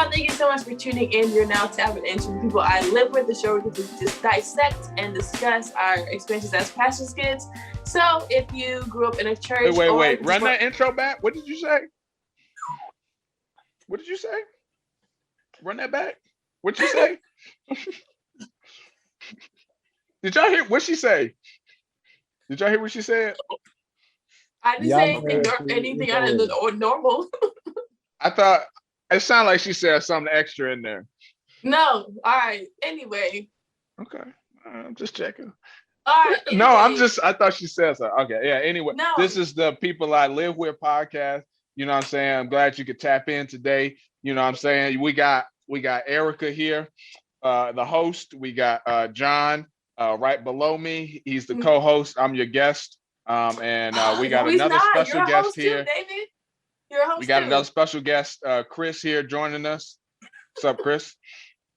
y'all, thank you so much for tuning in. You're now tapping into the people I live with, the show where we just dissect and discuss our experiences as pastors' kids. So if you grew up in a church... Wait. Run that intro back. What did you say? What did you say? Run that back. What'd you say? Did y'all hear what she say? Did y'all hear what she said? I didn't say anything out of the normal. I thought it sounded like she said something extra in there. No. All right. Anyway. Okay. I'm just checking. All right. Anyway. No, I thought she said so. Okay. Yeah. Anyway, This is the People I Live With podcast. You know what I'm saying? I'm glad you could tap in today. You know what I'm saying? We got Erica here, the host. We got John right below me. He's the co-host. I'm your guest. And we got another special guest here. Too, David. You're a host we got another special guest, Chris here joining us. What's up, Chris?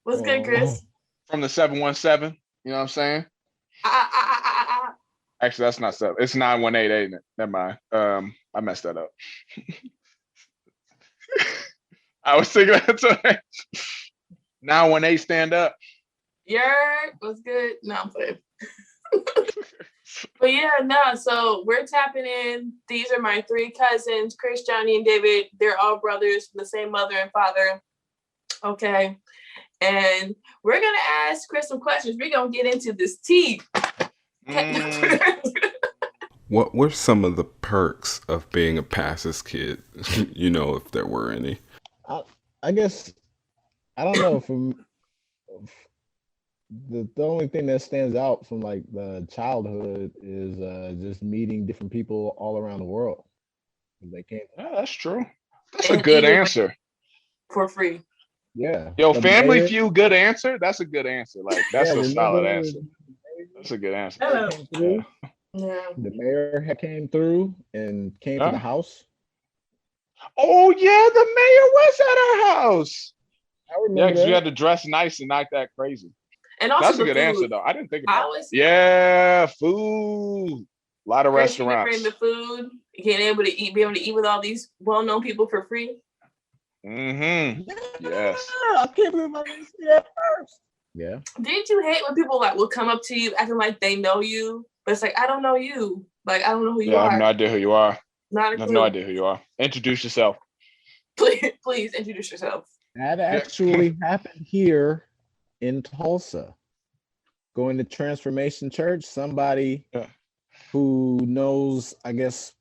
What's good, Chris? From the 717. You know what I'm saying? Actually, that's not 7. It's 918, ain't it? Never mind. I messed that up. I was thinking that 918 stand up. What's good? No, I'm playing. But so we're tapping in. These are my 3 cousins, Chris, Johnny, and David. They're all brothers from the same mother and father. Okay. And we're going to ask Chris some questions. We're going to get into this tea. What were some of the perks of being a pastor's kid? If there were any. I guess, I don't know, from the only thing that stands out from like the childhood is just meeting different people all around the world. They can't. Yeah, that's true. That's a good answer. For free. Yeah. Yo, Family Feud, good answer. That's a good answer. Like that's a solid answer. That's a good answer. Yeah. The mayor had came through and came to the house. Oh yeah, the mayor was at our house. I remember. Yeah, because you had to dress nice and not that crazy. And also that's a good answer though. I didn't think about it. Food. A lot of restaurants. Bring the food. You can't be able to eat with all these well-known people for free. Mm-hmm. Yes. I can't believe I didn't see that first. Yeah. Didn't you hate when people will come up to you acting like they know you, but it's like I don't know you. Like I don't know who you are. I have no idea who you are. I have no idea who you are. Introduce yourself. Please introduce yourself. That actually happened here in Tulsa. Going to Transformation Church, somebody who knows, I guess,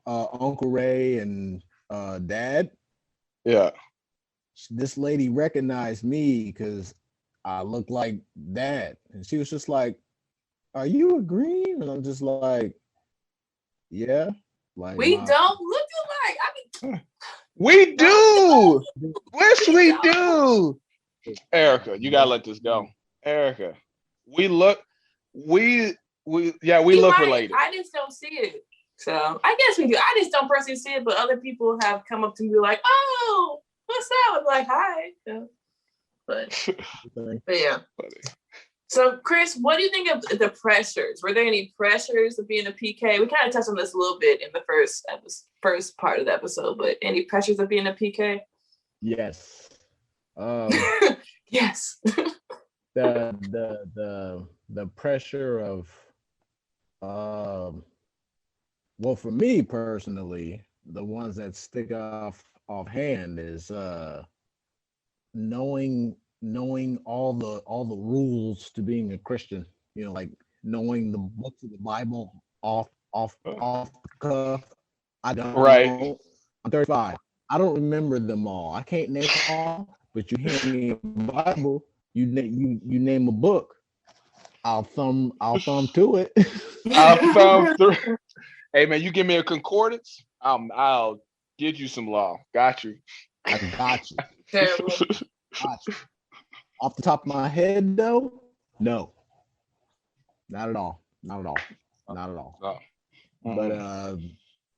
Uncle Ray and Dad. Yeah. This lady recognized me because I look like Dad. And she was just like, "Are you a Green?" And I'm just like, "Yeah." Like we don't look alike. We do. Wish we do. Erica, you gotta let this go. Erica, we look related. I just don't see it. So I guess we do. I just don't personally see it, but other people have come up to me like, "Oh, what's up?" I'm like, "Hi." So, but yeah. So, Chris, what do you think of the pressures? Were there any pressures of being a PK? We kind of touched on this a little bit in the first part of the episode, but any pressures of being a PK? Yes. Yes. the pressure of well, for me personally, the ones that stick offhand is knowing all the rules to being a Christian, like knowing the books of the Bible off the cuff. I don't. Right. I'm 35. I don't remember them all. I can't name them all, but you hand me a Bible, you name a book, I'll thumb to it. I'll thumb through. Hey man, you give me a concordance, I'll give you some law. Got you. I got you. Got you. Off the top of my head, though, no, not at all. Oh. But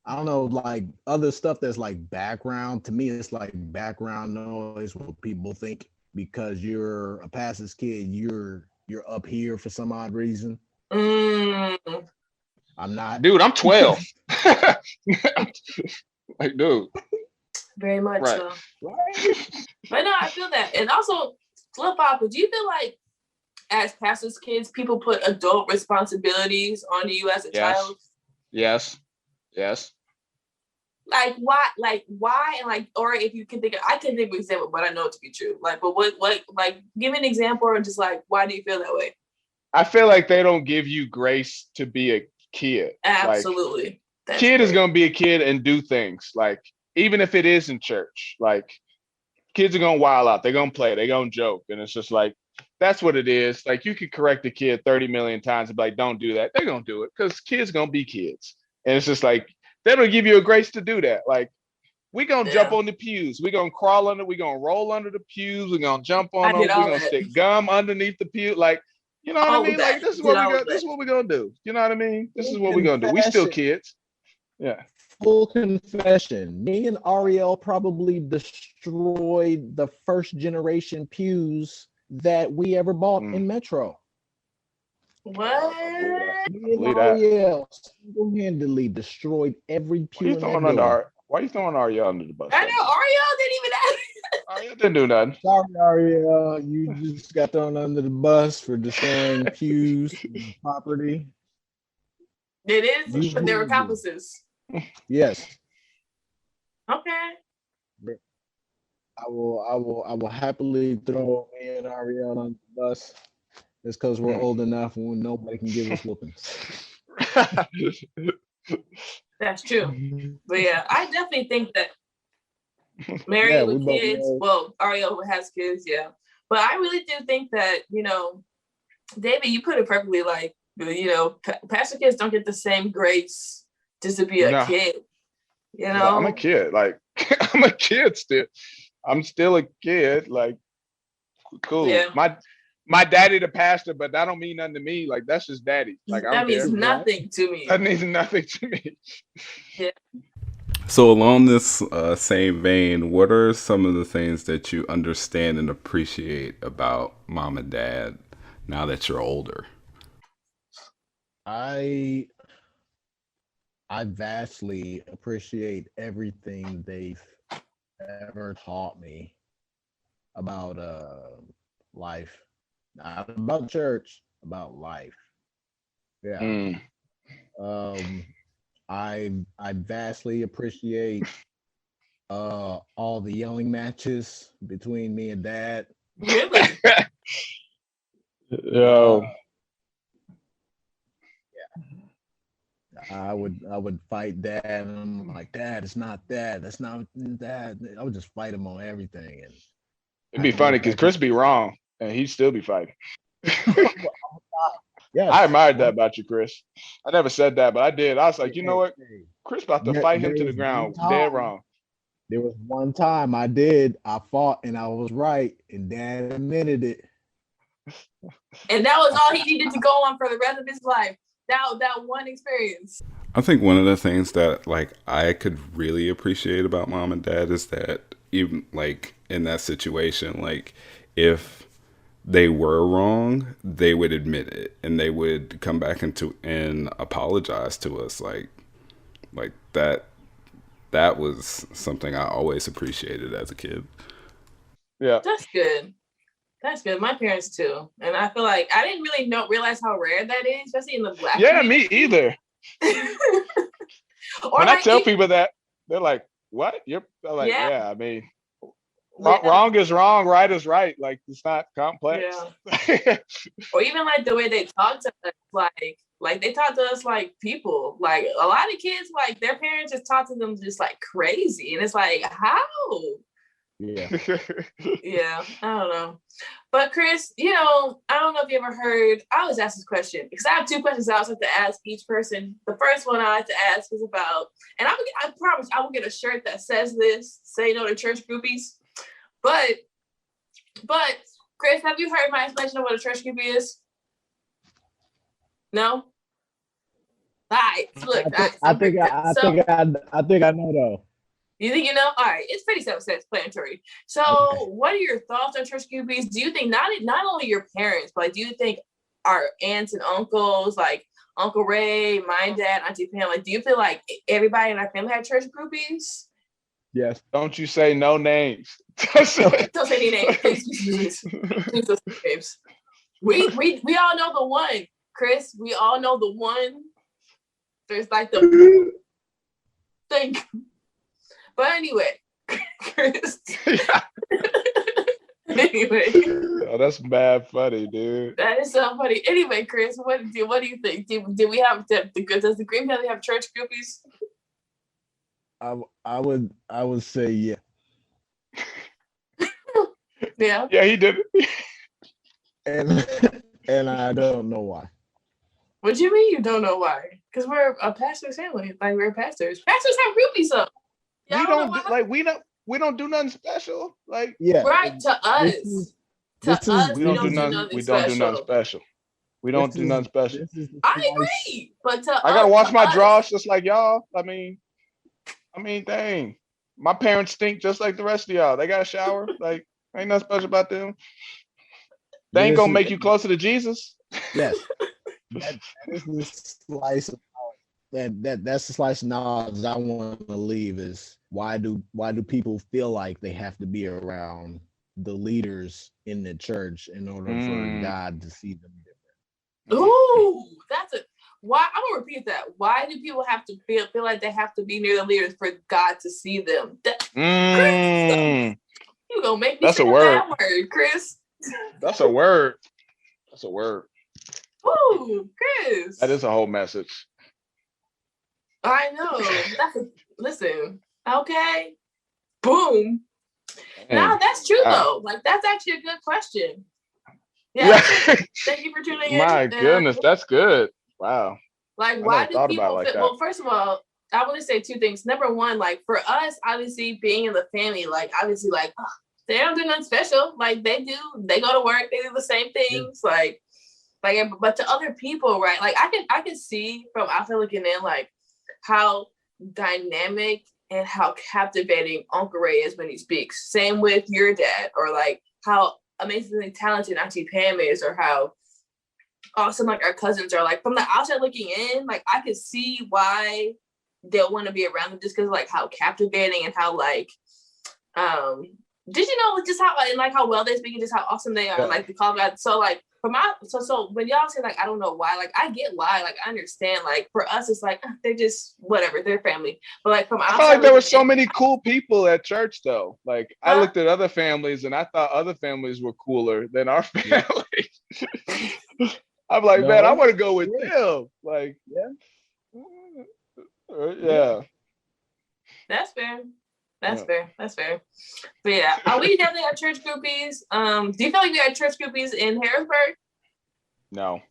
I don't know, like other stuff that's like background. To me, it's like background noise. What people think because you're a pastor's kid, you're up here for some odd reason. I'm not. Dude, I'm 12. Like, dude. Very much right. so. Right. But no, I feel that. And also, flip flop, do you feel like as pastors' kids, people put adult responsibilities on you as a child? Yes. Like why, and like, or if you can think of, I can think of an example, but I know it to be true. Like, but what, like, give me an example, or just like, why do you feel that way? I feel like they don't give you grace to be a kid. Absolutely. Like, kid is gonna be a kid and do things. Like, even if it is in church, like, kids are gonna wild out. They're gonna play. They're gonna joke, and it's just like, that's what it is. Like, you could correct a kid 30 million times and be like, don't do that. They're gonna do it because kids gonna be kids, and it's just like they don't give you a grace to do that. Like, we gonna jump on the pews. We gonna crawl under. We gonna roll under the pews. We gonna jump on them. We gonna stick gum underneath the pew. Like, you know what I mean? Like, this is what we gonna. This is what we're gonna do. You know what I mean? This is what we're gonna do. We still kids. Yeah. Full confession. Me and Ariel probably destroyed the first generation pews that we ever bought in Metro. What? Me and Ariel single-handedly destroyed every pew in that building. Why are you throwing Ariel under the bus? I know Ariel didn't even Ariel didn't do nothing. Sorry, Ariel. You just got thrown under the bus for destroying pews and property. It is, but there were accomplices. Yes. Okay. I will happily throw me and Ariel on the bus. It's because we're old enough when nobody can give us whoopings. That's true. But yeah, I definitely think that married with kids, well, Ariel has kids, yeah. But I really do think that, you know, David, you put it perfectly, like, you know, pastor kids don't get the same grace just to be a kid. You know? I'm a kid. Like, I'm a kid still. I'm still a kid. Like, cool. Yeah. My daddy the pastor, but that don't mean nothing to me. Like, that's just daddy. Like, that means nothing to me. That means nothing to me. Yeah. So along this same vein, what are some of the things that you understand and appreciate about mom and dad now that you're older? I vastly appreciate everything they've ever taught me about life. Not about church, about life. Yeah. I vastly appreciate all the yelling matches between me and dad. Really? Yo. I would fight dad, and I'm like, Dad, it's not that. That's not that. I would just fight him on everything. And it'd be funny because Chris be wrong and he'd still be fighting. Yes. I admired that about you, Chris. I never said that, but I did. I was like, you know what? Chris about to fight him to the ground. Dead wrong. There was one time I fought and I was right, and Dad admitted it. And that was all he needed to go on for the rest of his life. That one experience. I think one of the things that like I could really appreciate about mom and dad is that even like in that situation, like if they were wrong, they would admit it and they would come back and apologize to us. Like that was something I always appreciated as a kid. Yeah. That's good. That's good. My parents too. And I feel like I didn't really realize how rare that is, especially in the Black community. Me either. When I tell people that, they're like, what? You're like, yeah, I mean, wrong is wrong, right is right. Like, it's not complex. Yeah. Or even like the way they talk to us, like they talk to us like people. Like a lot of kids, like their parents just talk to them just like crazy. And it's like, how? Yeah. Yeah, I don't know. But Chris, you know, I don't know if you ever heard, I always ask this question because I have two questions I always have to ask each person. The first one I like to ask is about, and I promise I will get a shirt that says this, say no to church groupies. But Chris, have you heard my explanation of what a church groupie is? No? All right, look. I think I know though. You think you know? All right, it's pretty self-explanatory. So, What are your thoughts on church groupies? Do you think not only your parents, but do you think our aunts and uncles, like Uncle Ray, my dad, Auntie Pam, like, do you feel like everybody in our family had church groupies? Yes. Don't you say no names. Don't say any names, please. Please don't say names. We all know the one, Chris. We all know the one. There's like the thing. But anyway, Chris. Anyway. Oh, that's bad funny, dude. That is so funny. Anyway, Chris, what do you think? Did we have does the Green Family have church groupies? I would say yeah. Yeah. Yeah, he did. And I don't know why. What do you mean you don't know why? Because we're a pastor's family. Like we're pastors. Pastors have groupies up. We don't do nothing special. Like right to us. We don't do nothing special. We don't do nothing special. I agree, but I gotta wash my drawers just like y'all. I mean, dang. My parents stink just like the rest of y'all. They got a shower. Like, ain't nothing special about them. They ain't gonna make you closer to Jesus. Yes. That is the slice of that's the slice of knowledge I want to leave is why do people feel like they have to be around the leaders in the church in order for God to see them different? Ooh, why I'm gonna repeat that. Why do people have to feel like they have to be near the leaders for God to see them? Chris, you gonna make me say that word, Chris. That's a word. That's a word. Ooh, Chris. That is a whole message. I know. Listen, okay. Boom. Nah, that's true though. Like that's actually a good question. Yeah. Thank you for tuning in. My goodness, that's good. Wow. Like, why do people feel, well, first of all, I want to say two things. Number one, like for us, obviously being in the family, like obviously like they don't do nothing special. Like they go to work, they do the same things. Like, but to other people, right? Like I can see from outside looking in, like how dynamic and how captivating Uncle Ray is when he speaks. Same with your dad, or like how amazingly talented Auntie Pam is, or how awesome like our cousins are. Like from the outside looking in, like I could see why they'll want to be around them just because like how captivating and how like did you know just how and like how well they speak and just how awesome they are, like the call God. So like so when y'all say like I don't know why, like I get why, like I understand. Like for us it's like they're just whatever, they're family. But like from outside, I felt like there were so many cool people at church though. Like I looked at other families and I thought other families were cooler than our family. I'm like, man, I want to go with them. Like, yeah. That's fair. That's fair. But yeah, we definitely have church groupies. Do you feel like we had church groupies in Harrisburg? No.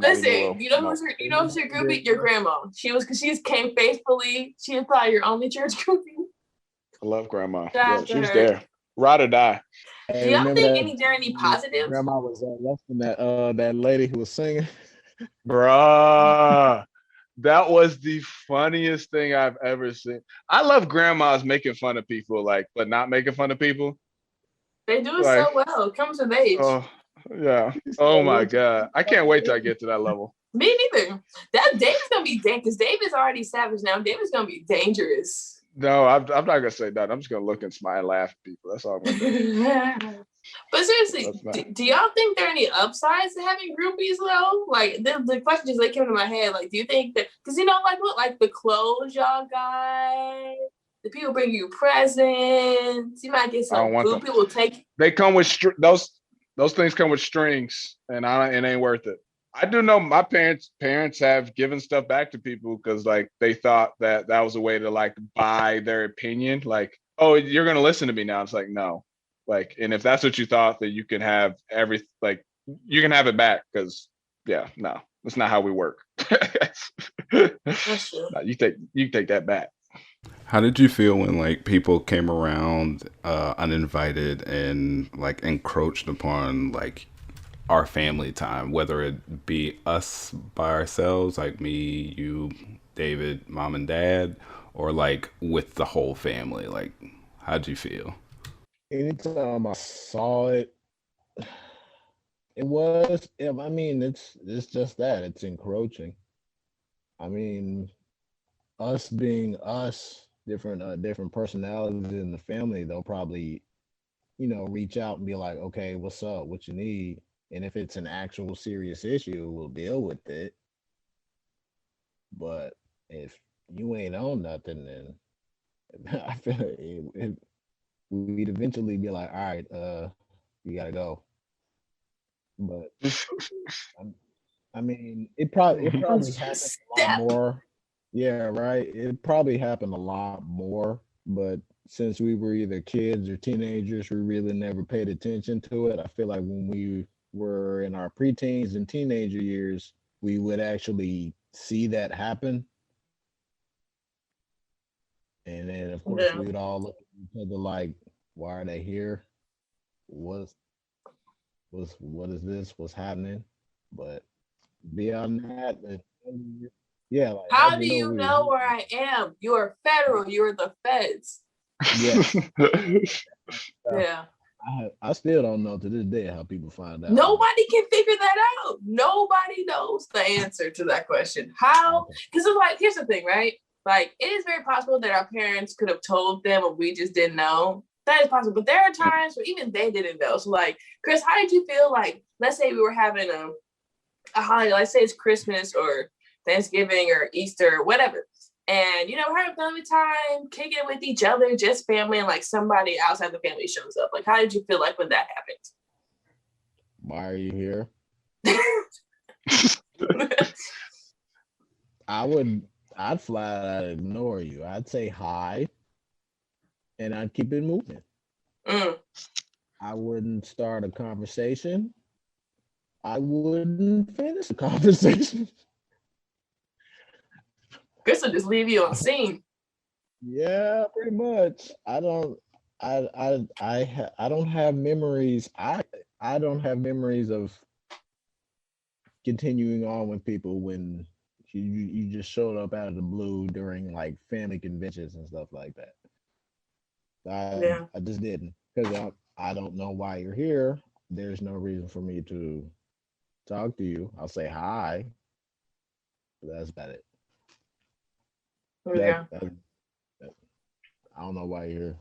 Listen, you know who's your groupie? Your grandma. She came faithfully. She is probably your only church groupie. I love grandma. Yeah, she was there. Ride or die. Do y'all think there are any positives? Grandma was less than that lady who was singing. Bruh. That was the funniest thing I've ever seen. I love grandmas making fun of people, like, but not making fun of people. They do it so well. It comes with age. Oh, yeah. Oh my God. I can't wait till I get to that level. Me neither. David's gonna be dangerous because David's already savage now. David's gonna be dangerous. No, I'm not gonna say that. I'm just gonna look and smile and laugh at people. That's all I'm gonna do. But seriously, do y'all think there are any upsides to having groupies though? Like the question just like came to my head. Like, do you think that because like the clothes y'all got, the people bring you presents, you might get some food. People take. They come with those things come with strings, and it ain't worth it. I do know my parents have given stuff back to people because like they thought that was a way to like buy their opinion. Like, oh, you're gonna listen to me now. It's like no. Like, and if that's what you thought, that you can have you can have it back because no, that's not how we work. That's true. No, you take that back. How did you feel when like people came around uninvited and like encroached upon like our family time, whether it be us by ourselves, like me, you, David, mom and dad, or like with the whole family? Like, how'd you feel? Anytime I saw it, it's just that it's encroaching. I mean, us being us, different personalities in the family, they'll probably, reach out and be like, okay, what's up? What you need? And if it's an actual serious issue, we'll deal with it. But if you ain't on nothing, then I feel we'd eventually be like, all right, you gotta go. But I mean, it probably happened a lot more. Yeah, right. It probably happened a lot more, but since we were either kids or teenagers, we really never paid attention to it. I feel like when we were in our preteens and teenager years, we would actually see that happen. And then of course we would all look at each other like, why are they here? What is this? What's happening? But beyond that, yeah. Like, how do you know where I am? You are federal. You're the feds. Yeah. Yeah. I still don't know to this day how people find out. Nobody can figure that out. Nobody knows the answer to that question. How? Because it's like, here's the thing, right? Like, it is very possible that our parents could have told them and we just didn't know. That is possible. But there are times where even they didn't know. So like, Chris, how did you feel like, let's say we were having a holiday, let's say it's Christmas or Thanksgiving or Easter or whatever. And, we're having family time, kicking it with each other, just family, and like somebody outside the family shows up. Like, how did you feel like when that happened? Why are you here? I'd flat out ignore you. I'd say hi and I'd keep it moving. I wouldn't start a conversation. I wouldn't finish a conversation. Chris will just leave you on scene. Yeah, pretty much. I don't have memories. I don't have memories of continuing on with people when you just showed up out of the blue during like family conventions and stuff like that. I just didn't, because I don't know why you're here. There's no reason for me to talk to you. I'll say hi, but that's about it. Yeah. I don't know why you're here.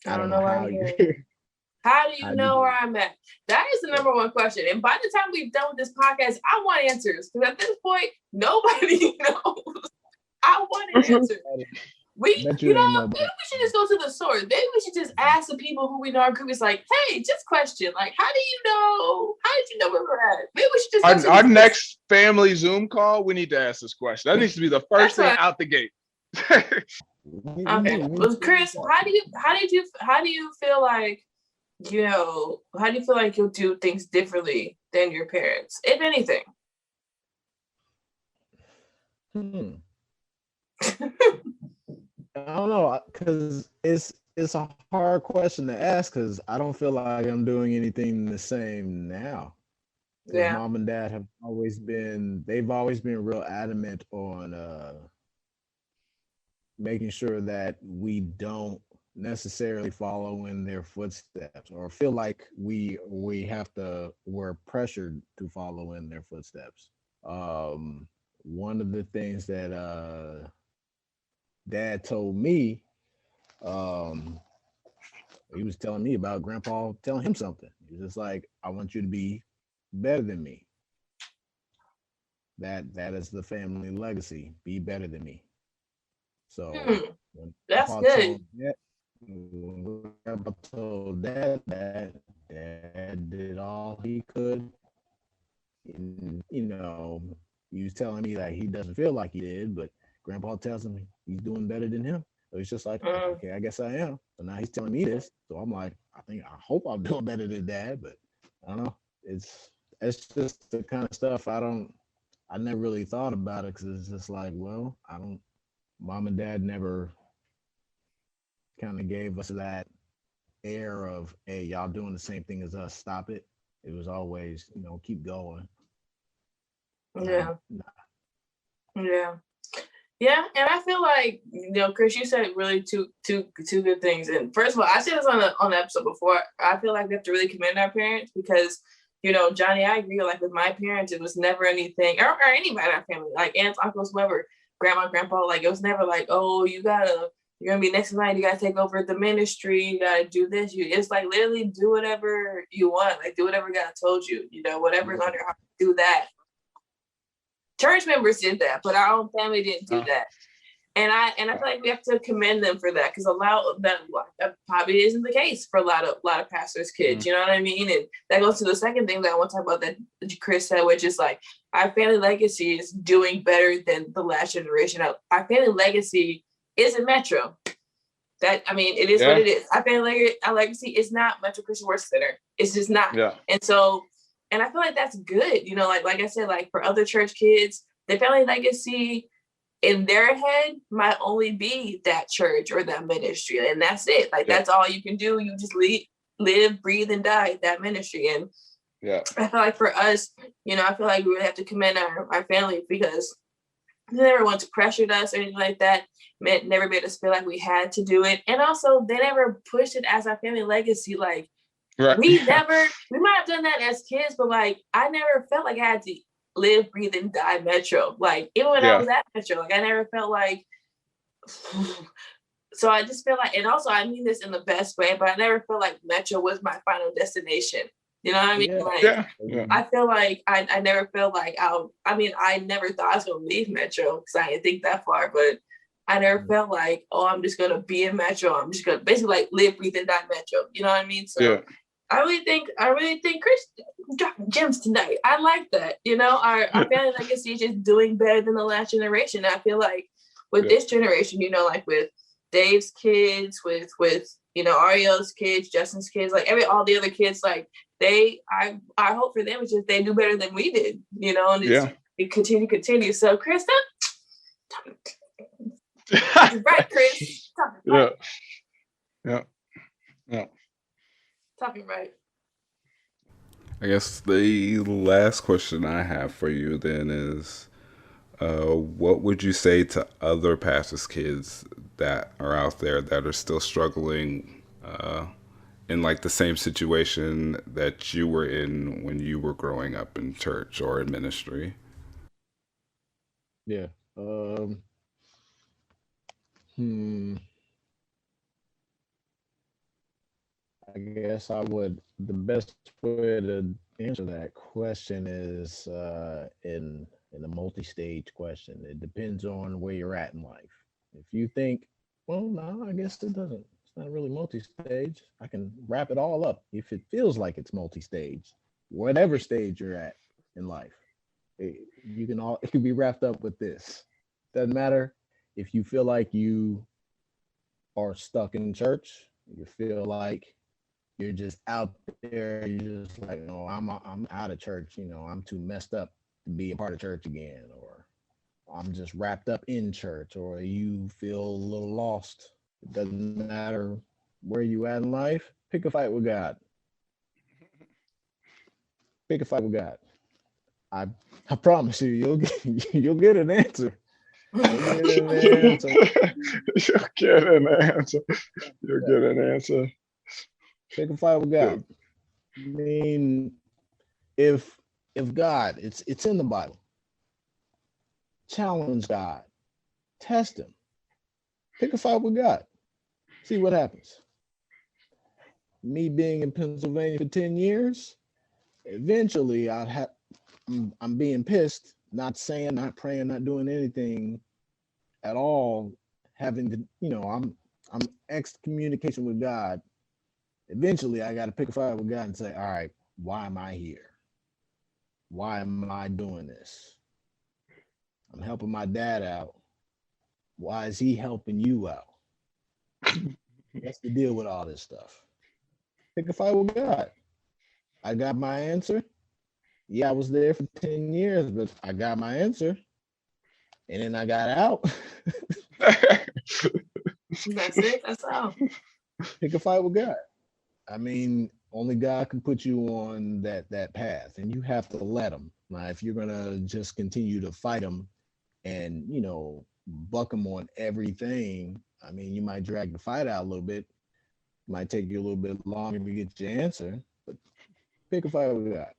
I don't know why you're here. How do you know where I'm at? That is the number one question. And by the time we've done with this podcast, I want answers. Because at this point, nobody knows. I want answers. Maybe we should just go to the source. Maybe we should just ask the people who we know are groupies, like, hey, just question. Like, how did you know where we're at? Maybe we should just our next family Zoom call, we need to ask this question. That needs to be the first thing out the gate. Okay. Well, Chris, how do you feel like, how do you feel like you'll do things differently than your parents, if anything? I don't know, because it's a hard question to ask, because I don't feel like I'm doing anything the same now. Yeah. Mom and dad they've always been real adamant on making sure that we don't necessarily follow in their footsteps or feel like we're pressured to follow in their footsteps. One of the things that Dad told me, he was telling me about Grandpa telling him something. He was just like, I want you to be better than me. That is the family legacy. Be better than me. So that's good. When Grandpa told Dad that, Dad did all he could. And, he was telling me that he doesn't feel like he did, but Grandpa tells him he's doing better than him. So it's just like, okay, I guess I am. So now he's telling me this. So I'm like, I hope I'm doing better than Dad, but I don't know. It's just the kind of stuff I never really thought about it, because it's just like, well, Mom and Dad never kind of gave us that air of, hey, y'all doing the same thing as us, stop it. It was always, keep going. Yeah. Yeah, and I feel like, Chris, you said really two good things. And first of all, I said this on the episode before. I feel like we have to really commend our parents because, Johnny, I agree. Like with my parents, it was never anything, or anybody in our family, like aunts, uncles, whoever. grandma and grandpa. Like, it was never like, oh, you're gonna be next in line, you gotta take over the ministry, you gotta do this. It's like literally do whatever you want, like do whatever God told you, whatever's on your heart, do that. Church members did that, but our own family didn't do that. And I feel like we have to commend them for that, because a lot of that probably isn't the case for a lot of pastors' kids. You know what I mean? And that goes to the second thing that I want to talk about that Chris said, which is like our family legacy is doing better than the last generation. Our family legacy isn't Metro. It is what it is. Our legacy is not Metro Christian Worship Center. It's just not. Yeah. And I feel like that's good. Like I said, like for other church kids, the family legacy in their head might only be that church or that ministry, and that's it. Like that's all you can do. You just live, breathe, and die at that ministry. And I feel like for us, I feel like we really have to commend our family, because they never once pressured us or anything like that. Never made us feel like we had to do it, and also they never pushed it as our family legacy. Like we might have done that as kids, but like I never felt like I had to live, breathe, and die Metro. Like even when I was at Metro, like I never felt like. So I just feel like, and also I mean this in the best way, but I never felt like Metro was my final destination. You know what I mean? I feel like I never felt like I never thought I was gonna leave Metro, because I didn't think that far, but I never felt like, oh, I'm just gonna be in Metro. I'm just gonna basically like live, breathe, and die Metro. You know what I mean? So I really think Chris dropped gems tonight. I like that. Our family legacy is just doing better than the last generation. I feel like with this generation, like with Dave's kids, with Ario's kids, Justin's kids, like all the other kids, like I hope for them is just they do better than we did, and it continue. So Chris, right, Chris. Yeah. Talking right. I guess the last question I have for you then is, what would you say to other pastors' kids that are out there that are still struggling in like the same situation that you were in when you were growing up in church or in ministry? Yeah. I guess the best way to answer that question is in a multi-stage question. It depends on where you're at in life. If you think, well, no, I guess it's not really multi-stage. I can wrap it all up. If it feels like it's multi-stage, whatever stage you're at in life, it can be wrapped up with this. Doesn't matter if you feel like you are stuck in church, you feel like you're just out there, you're just like, no, I'm out of church, I'm too messed up to be a part of church again, or I'm just wrapped up in church, or you feel a little lost. It doesn't matter where you at in life, pick a fight with God. Pick a fight with God. I promise you, you'll get an answer. You'll get an answer. Pick a fight with God. I mean, if God, it's in the Bible. Challenge God. Test him. Pick a fight with God. See what happens. Me being in Pennsylvania for 10 years, eventually I'm being pissed, not saying, not praying, not doing anything at all, having to, I'm excommunication with God. Eventually I got to pick a fight with God and say, all right, why am I here? Why am I doing this? I'm helping my dad out. Why is he helping you out? That's the deal with all this stuff. Pick a fight with God. I got my answer. Yeah, I was there for 10 years, but I got my answer. And then I got out. That's it. That's all. Pick a fight with God. I mean, only God can put you on that path, and you have to let him. Now, if you're gonna just continue to fight him and buck him on everything, I mean, you might drag the fight out a little bit. It might take you a little bit longer to get your answer, but pick a fight with God.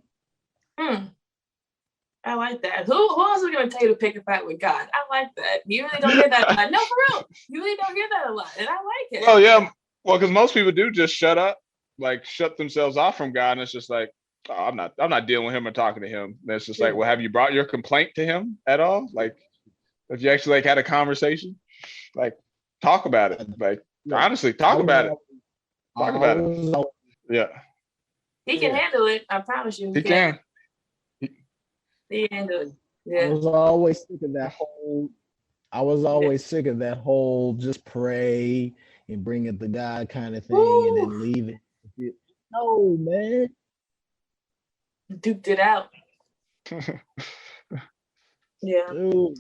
I like that. Who else is going to tell you to pick a fight with God? I like that. You really don't hear that a lot. No, for real. You really don't hear that a lot. And I like it. Oh, yeah. Well, because most people do just shut up, like shut themselves off from God. And it's just like, oh, I'm not dealing with him or talking to him. And it's just like, well, have you brought your complaint to him at all? Like, if you actually like had a conversation, like talk about it. Like, honestly, talk about it. Talk about it. Yeah. He can handle it. I promise you. He can. He can handle it. Yeah. I was always sick of that whole just pray and bring it to God kind of thing. Woo. And then leave it. No, man. Duked it out. Yeah. Dude.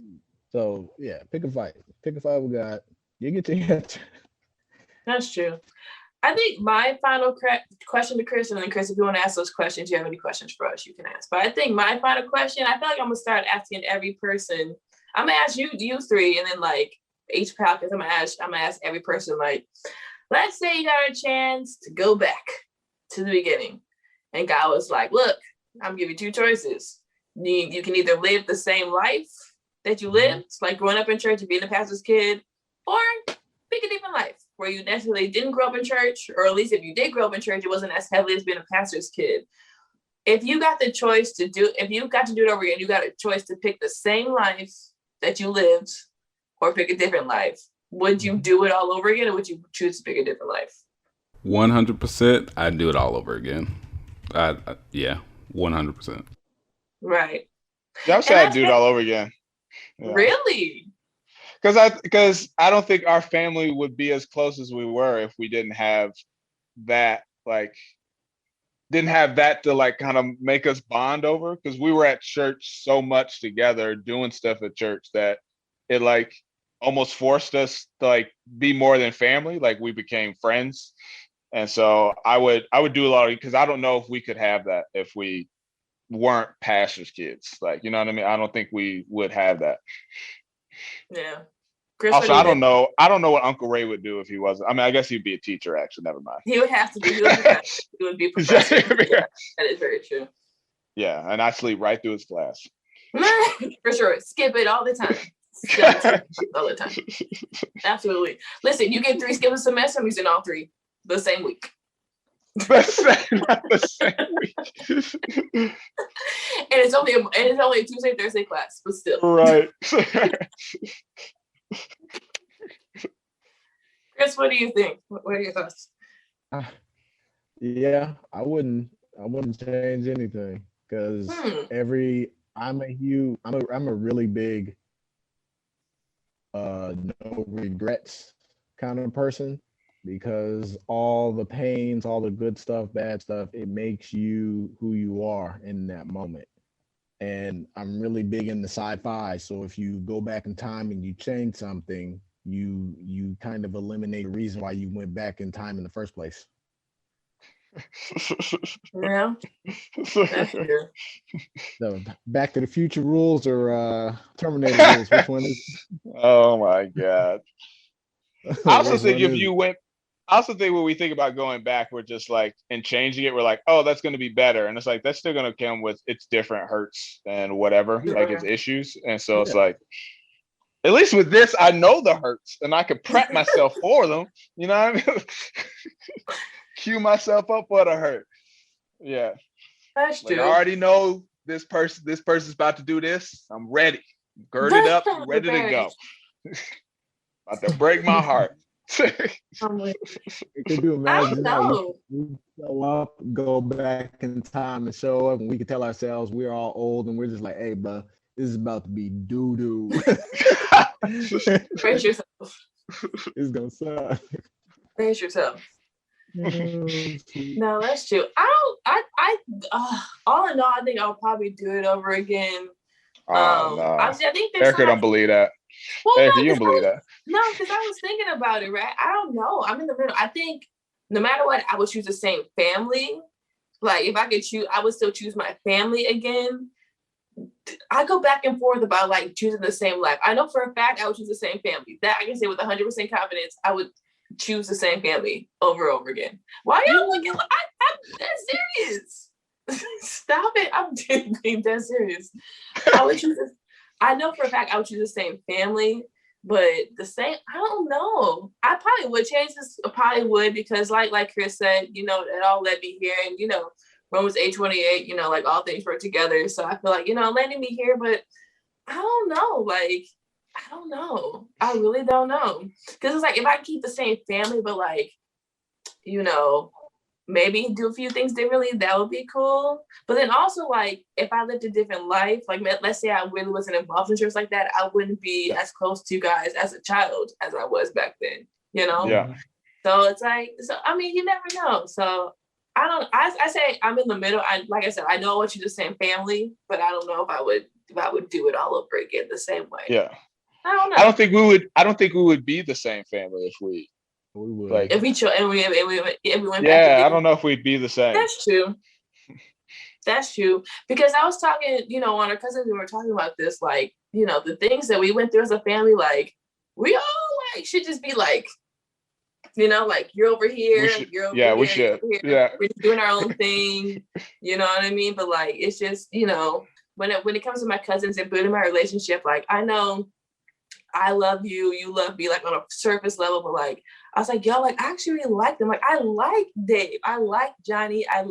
So yeah, pick a fight. Pick a fight with God. You get your answer. That's true. I think my final question to Chris, and then Chris, if you want to ask those questions, you have any questions for us, you can ask. But I think my final question, I feel like I'm gonna start asking every person. I'm gonna ask you three, and then like each podcast, I'm gonna ask every person. Like, let's say you got a chance to go back to the beginning, and God was like, "Look, I'm gonna give you two choices. You can either live the same life that you lived, like growing up in church and being a pastor's kid, or pick a different life where you necessarily didn't grow up in church, or at least if you did grow up in church, it wasn't as heavily as being a pastor's kid. If you got to do it over again, you got a choice to pick the same life that you lived or pick a different life. Would you do it all over again, or would you choose to pick a different life? 100%, I'd do it all over again. Yeah, 100%. Right. Yeah, I'm saying I'd do it all over again. Yeah. Really? Because I don't think our family would be as close as we were if we didn't have that, to like kind of make us bond over. Because we were at church so much together, doing stuff at church, that it like almost forced us to like be more than family. Like we became friends, and so I would do a lot of, because I don't know if we could have that if we weren't pastors' kids. Like, you know what I mean? I don't think we would have that. Yeah. Chris, also, I don't know what Uncle Ray would do if he wasn't. I mean, I guess he'd be a teacher, actually. Never mind. He would have to be. He would be professor. Yeah, that is very true. Yeah, and I sleep right through his class. For sure. Skip it all the time. All the time. Absolutely. Listen, you get 3 skips a semester, I'm using all 3 the same week. the same week. And it's only a Tuesday, Thursday class, but still. Right. Chris, what do you think? What are your thoughts? Yeah, I wouldn't change anything, because I'm a really big no regrets kind of person, because all the pains, all the good stuff, bad stuff, it makes you who you are in that moment. And I'm really big into sci-fi. So if you go back in time and you change something, you kind of eliminate the reason why you went back in time in the first place. Yeah. That's true. So Back to the Future rules or Terminator rules? Which one is? Oh my God. I also think when we think about going back, we're just like, and changing it, we're like, oh, that's going to be better. And it's like, that's still going to come with its different hurts and whatever, like its issues. And so it's like, at least with this, I know the hurts and I could prep myself for them. You know what I mean? Cue myself up for the hurt. Yeah. That's true. I already know this person's about to do this. I'm ready. Girded up, ready to go. About to break my heart. Could you imagine? We show up, go back in time and show up, and we can tell ourselves we're all old, and we're just like, "Hey, bro, this is about to be doo doo." Brace yourself. It's gonna suck. Brace yourself. No, that's true. All in all, I think I'll probably do it over again. No. I think there's Erica don't believe that. Well, Erica, you don't believe that. No, because I was thinking about it, right? I don't know. I'm in the middle. I think no matter what, I would choose the same family. Like if I could choose, I would still choose my family again. I go back and forth about like choosing the same life. I know for a fact I would choose the same family. That I can say with 100% confidence, I would choose the same family over and over again. Why y'all looking like I'm serious? Stop it. I'm being dead serious. I know for a fact I would choose the same family, but the same, I don't know. I probably would change this. I probably would, because like Chris said, it all led me here. And, Romans 8:28, like all things work together. So I feel like, landing me here, but I don't know. Like, I don't know. I really don't know. Because it's like, if I keep the same family, but like, maybe do a few things differently, that would be cool. But then also, like, if I lived a different life, like, let's say I really wasn't involved in trips like that, I wouldn't be as close to you guys as a child as I was back then, Yeah. So it's like, you never know. So I say I'm in the middle. Like I said, I know I want you the same family, but I don't know if I would do it all over again the same way. Yeah. I don't know. I don't think we would be the same family if we would. Like, if we went back. Yeah, I don't know if we'd be the same. That's true. That's true. Because I was talking, on our cousins, we were talking about this, like, the things that we went through as a family, like, we all like should just be like, like, you're over here, you're over here. We should. Yeah. We're doing our own thing. You know what I mean? But like, it's just, when it comes to my cousins and building my relationship, like, I know I love you, you love me, like, on a surface level, but like, I was like, yo, like, I actually really like them. Like, I like Dave, I like Johnny, I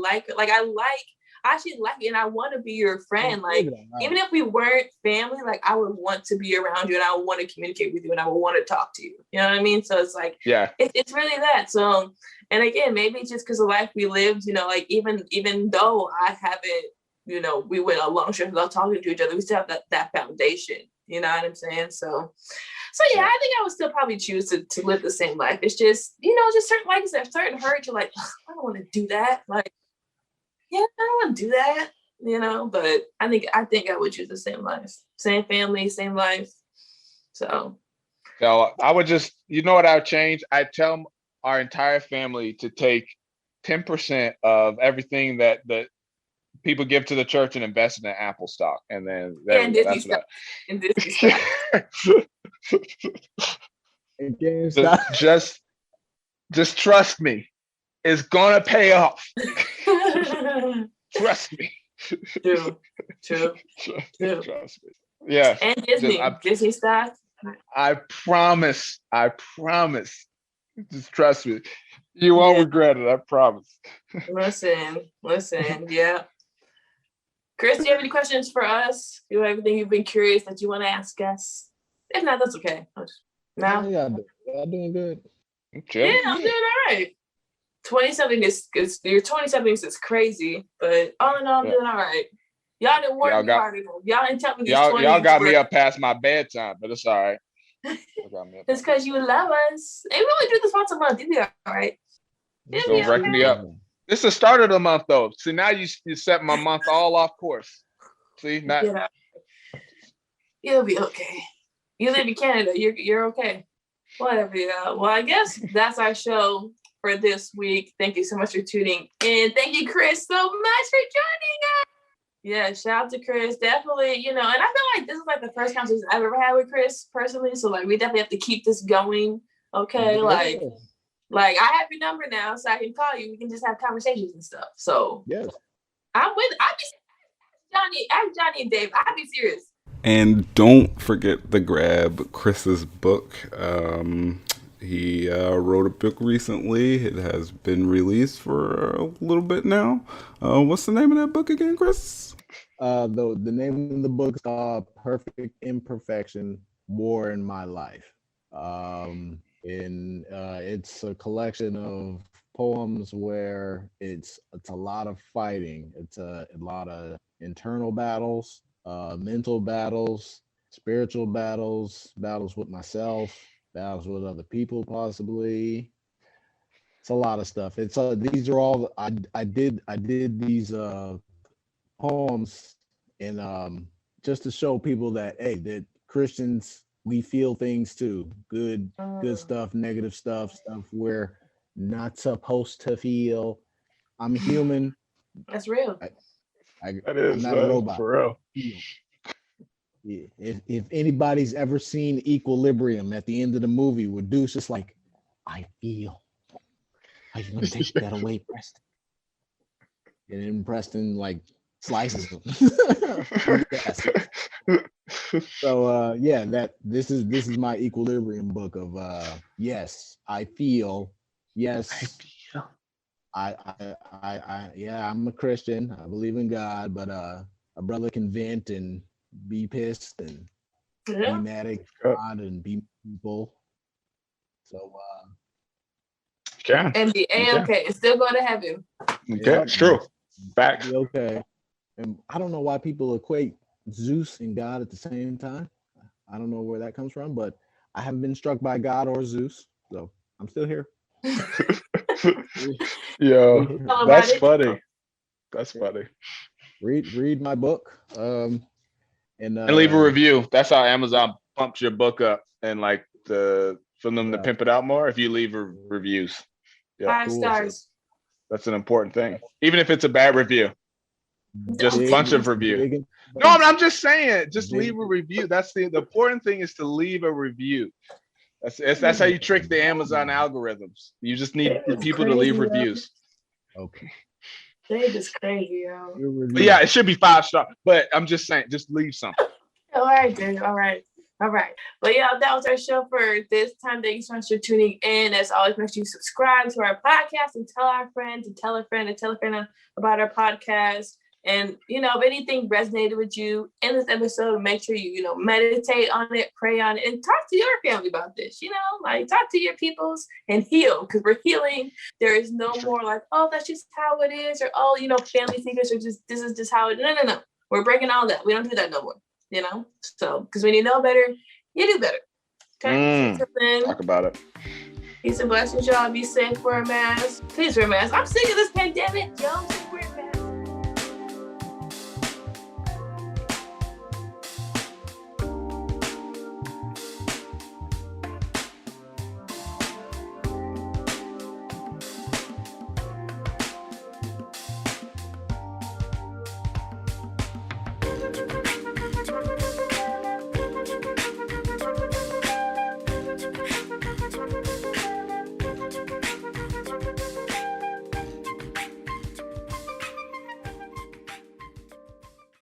actually like you, and I want to be your friend. Like, even if we weren't family, like, I would want to be around you, and I would want to communicate with you, and I would want to talk to you. You know what I mean? So it's like, yeah, it's really that. So, and again, maybe it's just because of life we lived, like, even though I haven't, we went a long trip without talking to each other, we still have that foundation. You know what I'm saying? So yeah, I think I would still probably choose to live the same life. It's just, just certain, like I said, certain hurt, you're like, I don't want to do that. Like, yeah, I don't want to do that, but I think I would choose the same life, same family, same life. So I would just, what I would change? I'd tell our entire family to take 10% of everything that people give to the church and invest in Apple stock, and then Disney stock. And Disney stock. Just trust me, it's gonna pay off. Trust me. True. Trust me. Yeah. And Disney stock. I promise. Just trust me. You won't regret it. I promise. Listen. Yeah. Chris, do you have any questions for us? Do you have anything you've been curious that you want to ask us? If not, that's okay. No? Yeah, I'm doing good. Okay. Yeah, I'm doing all right. 20-something your 20-something is crazy, but all in all, I'm doing all right. Y'all didn't work me hard enough. Y'all didn't tell me y'all got me up past my bedtime, but it's all right. It's because you love us. And we only do this once a month. You'll be all right. Don't wreck me up. It's the start of the month, though. See, now you set my month all off course. See, you'll be okay. You live in Canada. You're okay. Whatever. Yeah. Well, I guess that's our show for this week. Thank you so much for tuning in. Thank you, Chris, so much for joining us. Yeah, shout out to Chris. Definitely, and I feel like this is like the first conversation I've ever had with Chris personally. So like, we definitely have to keep this going. Okay, Like I have your number now, so I can call you. We can just have conversations and stuff. So yes, I'm Johnny and Dave. I'll be serious. And don't forget to grab Chris's book. He wrote a book recently. It has been released for a little bit now. What's the name of that book again, Chris? The name of the book is called Perfect Imperfection, War in My Life. And it's a collection of poems where it's a lot of fighting. It's a lot of internal battles, mental battles, spiritual battles with myself, battles with other people, possibly. It's a lot of stuff. It's these are all I did these poems and just to show people that that Christians, we feel things too. Good stuff, negative stuff we're not supposed to feel. I'm human. That's real. I'm not a robot. For real. Yeah. If anybody's ever seen Equilibrium at the end of the movie, where Deuce just like, I feel. Are you gonna take that away, Preston? And then Preston like slices them. So yeah, this is my equilibrium book of yes, I feel, yes, I yeah, I'm a Christian. I believe in God, but a brother can vent and be pissed and be mad at God and be people. So and be A-okay. It's still going to heaven. Okay, it's true. Facts. Okay. And I don't know why people equate Zeus and God at the same time. I don't know where that comes from, but I haven't been struck by God or Zeus, so I'm still here. Yo, that's funny. That's funny. Read my book, and leave a review. That's how Amazon pumps your book up and like for them to pimp it out more. If you leave reviews, 5 stars. That's an important thing, even if it's a bad review. Just a bunch of reviews. No, I'm just saying, just leave a review. That's the important thing is to leave a review. That's how you trick the Amazon algorithms. You just need people to leave reviews. Okay. They just crazy, yo. But yeah, it should be 5 stars. But I'm just saying, just leave something. All right, dude. All right. But yeah, that was our show for this time. Thank you so much for tuning in. As always, make sure you subscribe to our podcast and tell our friends and tell a friend and tell a friend about our podcast. And, if anything resonated with you in this episode, make sure you, meditate on it, pray on it, and talk to your family about this, talk to your peoples and heal, because we're healing. There is no more like, oh, that's just how it is, or, oh, family secrets, or just, this is just how it, no. We're breaking all that. We don't do that no more, So, because when you know better, you do better. Okay? Talk about it. Peace and blessings, y'all. Be safe, wear a mask. Please wear a mask. I'm sick of this pandemic, yo.